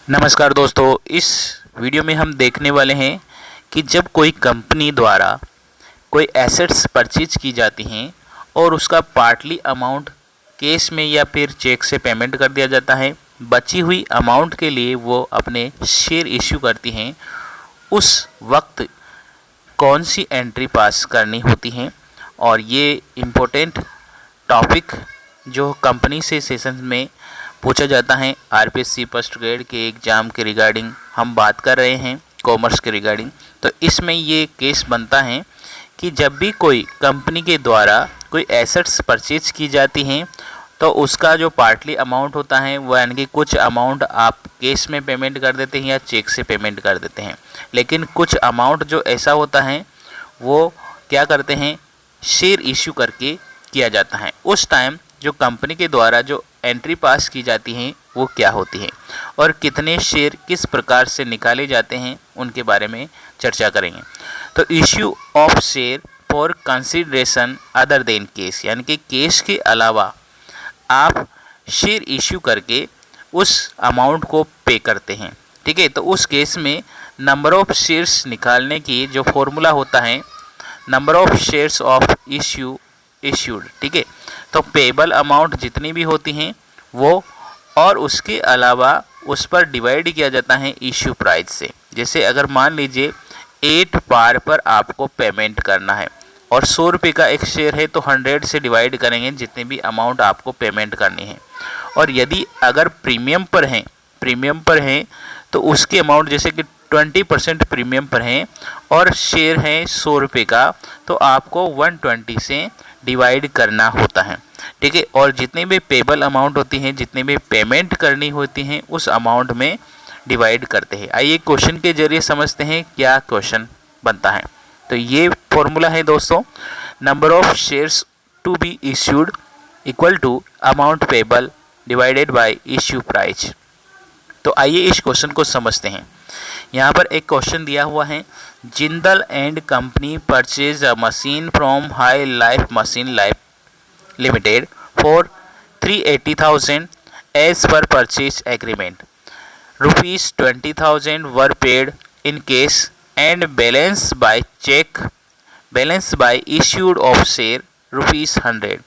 नमस्कार दोस्तों, इस वीडियो में हम देखने वाले हैं कि जब कोई कंपनी द्वारा कोई एसेट्स परचेज की जाती हैं और उसका पार्टली अमाउंट कैश में या फिर चेक से पेमेंट कर दिया जाता है, बची हुई अमाउंट के लिए वो अपने शेयर इश्यू करती हैं, उस वक्त कौन सी एंट्री पास करनी होती हैं। और ये इम्पोर्टेंट टॉपिक जो कंपनी से सेशन में पूछा जाता है, आरपीएससी फर्स्ट ग्रेड के एग्ज़ाम के रिगार्डिंग हम बात कर रहे हैं, कॉमर्स के रिगार्डिंग। तो इसमें ये केस बनता है कि जब भी कोई कंपनी के द्वारा कोई एसेट्स परचेज की जाती हैं तो उसका जो पार्टली अमाउंट होता है वो यानी कि कुछ अमाउंट आप कैश में पेमेंट कर देते हैं या चेक से पेमेंट कर देते हैं, लेकिन कुछ अमाउंट जो ऐसा होता है वो क्या करते हैं, शेयर इश्यू करके किया जाता है। उस टाइम जो कंपनी के द्वारा जो एंट्री पास की जाती हैं वो क्या होती है और कितने शेयर किस प्रकार से निकाले जाते हैं उनके बारे में चर्चा करेंगे। तो issue of share for consideration other than case, यानी कि केस के अलावा आप शेयर इश्यू करके उस अमाउंट को पे करते हैं। ठीक है, तो उस केस में नंबर ऑफ शेयर्स निकालने की जो फॉर्मूला होता है, number of shares of issued. ठीक है, तो पेबल अमाउंट जितनी भी होती हैं वो और उसके अलावा उस पर डिवाइड किया जाता है इश्यू प्राइस से। जैसे अगर मान लीजिए 8 पार पर आपको पेमेंट करना है और 100 रुपये का एक शेयर है तो 100 से डिवाइड करेंगे जितनी भी अमाउंट आपको पेमेंट करनी है। और यदि अगर प्रीमियम पर हैं तो उसके अमाउंट जैसे कि 20% प्रीमियम पर हैं और शेयर है 100 रुपये का, तो आपको 120 से डिवाइड करना होता है। ठीक है, और जितने भी पेबल अमाउंट होती हैं, जितने भी पेमेंट करनी होती हैं, उस अमाउंट में डिवाइड करते हैं। आइए क्वेश्चन के जरिए समझते हैं क्या क्वेश्चन बनता है। तो ये फॉर्मूला है दोस्तों, number of shares to be issued equal to amount payable divided by issue price. तो आइए इस क्वेश्चन को समझते हैं। यहाँ पर एक क्वेश्चन दिया हुआ है, Jindal and company purchase a machine from high life machine life limited for 380,000 as per purchase agreement. Rupees 20,000 were paid in cash and balance by issued of share rupees 100।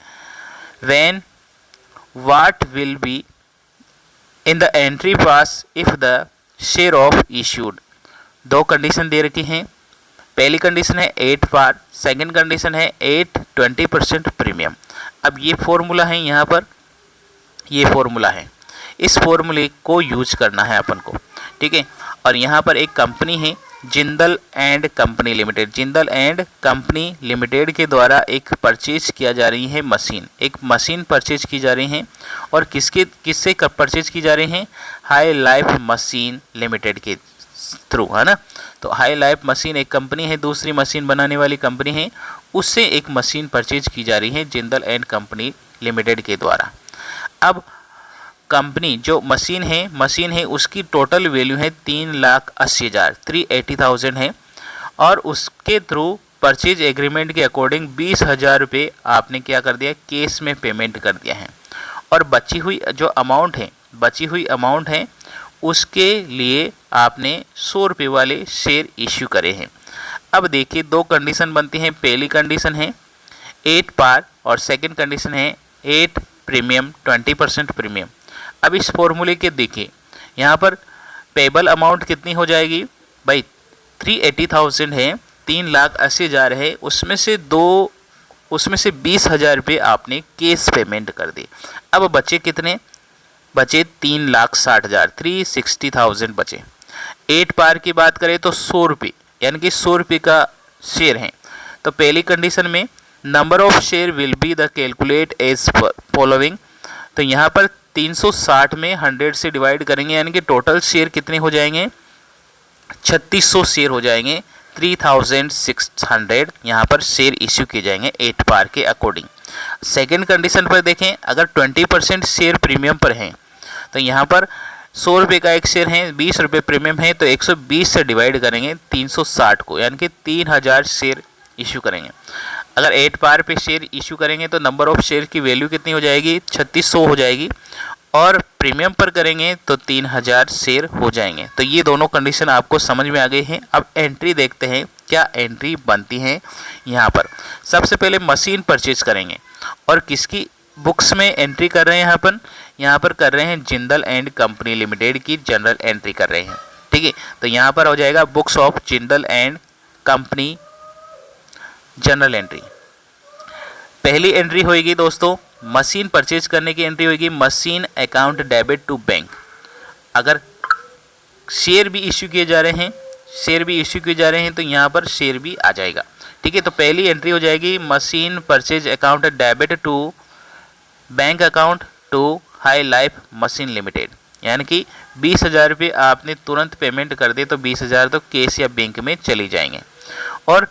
when what will be in the entry pass if the share of issued। दो condition दे रखी हैं। पहली condition है 8 पार, second condition है 20% premium. अब ये formula है, यहाँ पर ये फॉर्मूला है, इस फॉर्मूले को यूज करना है अपन को। ठीक है, और यहाँ पर एक कंपनी है Jindal and company limited. Jindal and company limited के द्वारा एक परचेज किया जा रही है मशीन, एक मशीन परचेज की जा रही है और किससे परचेज की जा रही है, हाई लाइफ मशीन लिमिटेड के थ्रू, है ना। तो हाई लाइफ मशीन एक कंपनी है, दूसरी मशीन बनाने वाली कंपनी है, उससे एक मशीन परचेज की जा रही है जिंदल एंड कंपनी लिमिटेड के द्वारा। अब कंपनी जो मशीन है उसकी टोटल वैल्यू है 3,80,000, 380,000 है, और उसके थ्रू परचेज एग्रीमेंट के अकॉर्डिंग 20,000 रुपये आपने क्या कर दिया, कैश में पेमेंट कर दिया है। और बची हुई अमाउंट है उसके लिए आपने 100 रुपये वाले शेयर इश्यू करे हैं। अब देखिए दो कंडीशन बनती हैं। पहली कंडीशन है 8 पार और सेकंड कंडीशन है 8 प्रीमियम, 20% प्रीमियम। अब इस फॉर्मूले के देखिए, यहाँ पर पेबल अमाउंट कितनी हो जाएगी भाई, 380,000 है, 3,80,000 है, उसमें से 20,000 रुपये आपने कैश पेमेंट कर दी। अब बचे कितने, बचे 3,60,000, 360,000 बचे। 8 पार की बात करें तो 100 रुपये, यानी कि 100 रुपये का शेयर है। तो पहली कंडीशन में number of share will be the calculate as following. तो यहाँ पर 360 में 100 से डिवाइड करेंगे, यानी कि टोटल शेयर कितने हो जाएंगे, 3600 शेयर हो जाएंगे। 3,600 यहाँ पर शेयर इश्यू किए जाएंगे 8 पार के अकॉर्डिंग। सेकेंड कंडीशन पर देखें, अगर 20% शेयर प्रीमियम पर हैं तो यहाँ पर 100 रुपये का एक शेयर है, 20 रुपये प्रीमियम है, तो 120 से डिवाइड करेंगे 360 को, यानी कि 3,000 शेयर इश्यू करेंगे। अगर 8 पार पे शेयर इशू करेंगे तो नंबर ऑफ शेयर की वैल्यू कितनी हो जाएगी, 3600 हो जाएगी। और प्रीमियम पर करेंगे तो 3000 शेयर हो जाएंगे। तो ये दोनों कंडीशन आपको समझ में आ गई हैं। अब एंट्री देखते हैं क्या एंट्री बनती है। यहाँ पर सबसे पहले मशीन परचेज करेंगे और किसकी बुक्स में एंट्री कर रहे हैं यहाँ पर कर रहे हैं जिंदल एंड कंपनी लिमिटेड की जनरल एंट्री कर रहे हैं। ठीक है, तो यहाँ पर हो जाएगा books of Jindal and company general entry. पहली एंट्री होगी दोस्तों मशीन परचेज करने की एंट्री होगी machine account debit to bank. अगर शेयर भी इश्यू किए जा रहे हैं तो यहाँ पर शेयर भी आ जाएगा। ठीक है, तो पहली एंट्री हो जाएगी machine purchase account debit to bank account to high life machine limited, यानी कि 20,000 रुपये आपने तुरंत पेमेंट कर दे तो 20,000 तो कैश या बैंक में चली जाएंगे। और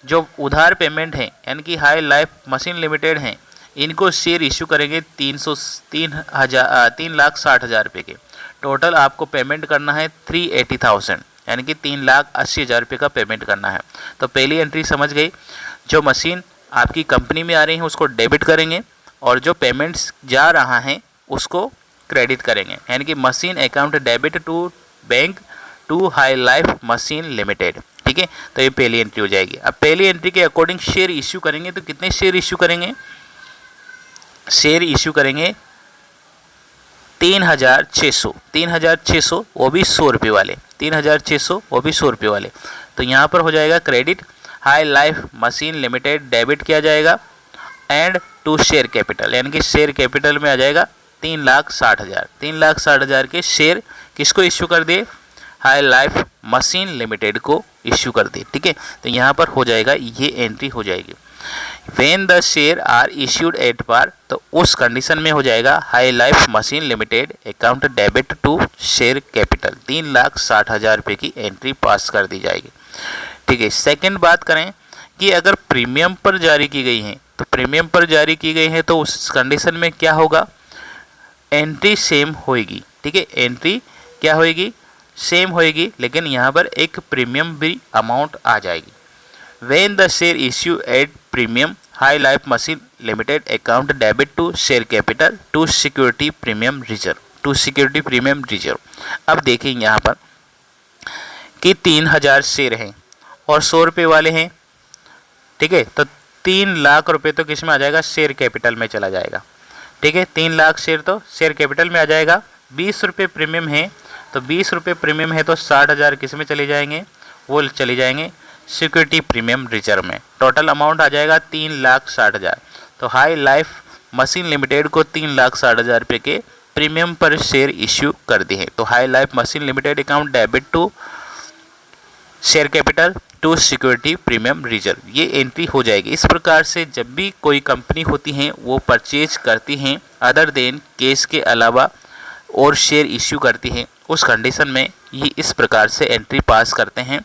जो उधार पेमेंट है यानी कि हाई लाइफ मशीन लिमिटेड हैं, इनको शेयर इशू करेंगे 3,60,000 रुपये के। टोटल आपको पेमेंट करना है 380,000 यानी कि 3,80,000 रुपये का पेमेंट करना है। तो पहली एंट्री समझ गई, जो मशीन आपकी कंपनी में आ रही है उसको डेबिट करेंगे और जो पेमेंट्स जा रहा है उसको क्रेडिट करेंगे, यानी कि machine account debit to bank to high life machine limited. ठीक है, तो ये पहली एंट्री हो जाएगी। अब पहली एंट्री के अकॉर्डिंग शेयर इश्यू करेंगे तो कितने शेयर इश्यू करेंगे? शेयर इश्यू करेंगे 3,600 वो भी 100 रुपये वाले, 3,600 वो भी 100 रुपये वाले। तो यहाँ पर हो जाएगा credit high life machine limited, debit किया जाएगा एंड टू शेयर कैपिटल, यानी कि शेयर कैपिटल में आ जाएगा 3,60,000। 3,60,000 के शेयर किसको इश्यू कर दिए? हाई लाइफ मशीन लिमिटेड को इश्यू कर दिए। ठीक है, तो यहाँ पर हो जाएगा, ये एंट्री हो जाएगी। When the share are issued at par, तो उस कंडीशन में हो जाएगा high life machine limited account debit to share capital, 3,60,000 रुपये की एंट्री पास कर दी जाएगी। ठीक है, सेकंड बात करें कि अगर प्रीमियम पर जारी की गई है तो प्रीमियम पर जारी की गई है तो उस कंडीशन में क्या होगा? एंट्री सेम होएगी। ठीक है, एंट्री क्या होएगी? सेम होएगी, लेकिन यहाँ पर एक प्रीमियम भी अमाउंट आ जाएगी। When the share issue at premium, High Life Machine Limited account debit to share capital to security premium reserve, to security premium reserve। अब देखें यहाँ पर कि 3,000 शेयर हैं और 100 रुपये वाले हैं। ठीक है, तो 3 लाख रुपये तो किस में आ जाएगा? शेयर कैपिटल में चला जाएगा। ठीक है, 3 लाख शेयर तो शेयर कैपिटल में आ जाएगा। 20 रुपये प्रीमियम है तो 20 रुपये प्रीमियम है तो 60,000 किस में चले जाएंगे? वो चले जाएंगे सिक्योरिटी प्रीमियम रिजर्व में। टोटल अमाउंट आ जाएगा 3,60,000। तो हाई लाइफ मशीन लिमिटेड को 3,60,000 रुपये के प्रीमियम पर शेयर इश्यू कर दिए हैं। तो high life machine limited account debit to share capital to security premium reserve, ये एंट्री हो जाएगी। इस प्रकार से जब भी कोई कंपनी होती हैं वो परचेज करती हैं अदर देन केस के अलावा और शेयर इश्यू करती हैं, उस कंडीशन में ये इस प्रकार से एंट्री पास करते हैं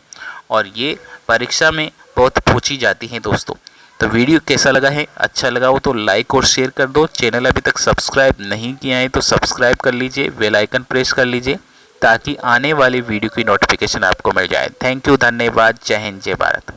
और ये परीक्षा में बहुत पूछी जाती हैं दोस्तों। तो वीडियो कैसा लगा है? अच्छा लगा हो तो लाइक और शेयर कर दो। चैनल अभी तक सब्सक्राइब नहीं किया है तो सब्सक्राइब कर लीजिए, बेल आइकन प्रेस कर लीजिए ताकि आने वाली वीडियो की नोटिफिकेशन आपको मिल जाए। थैंक यू, धन्यवाद, जय हिंद, जय भारत।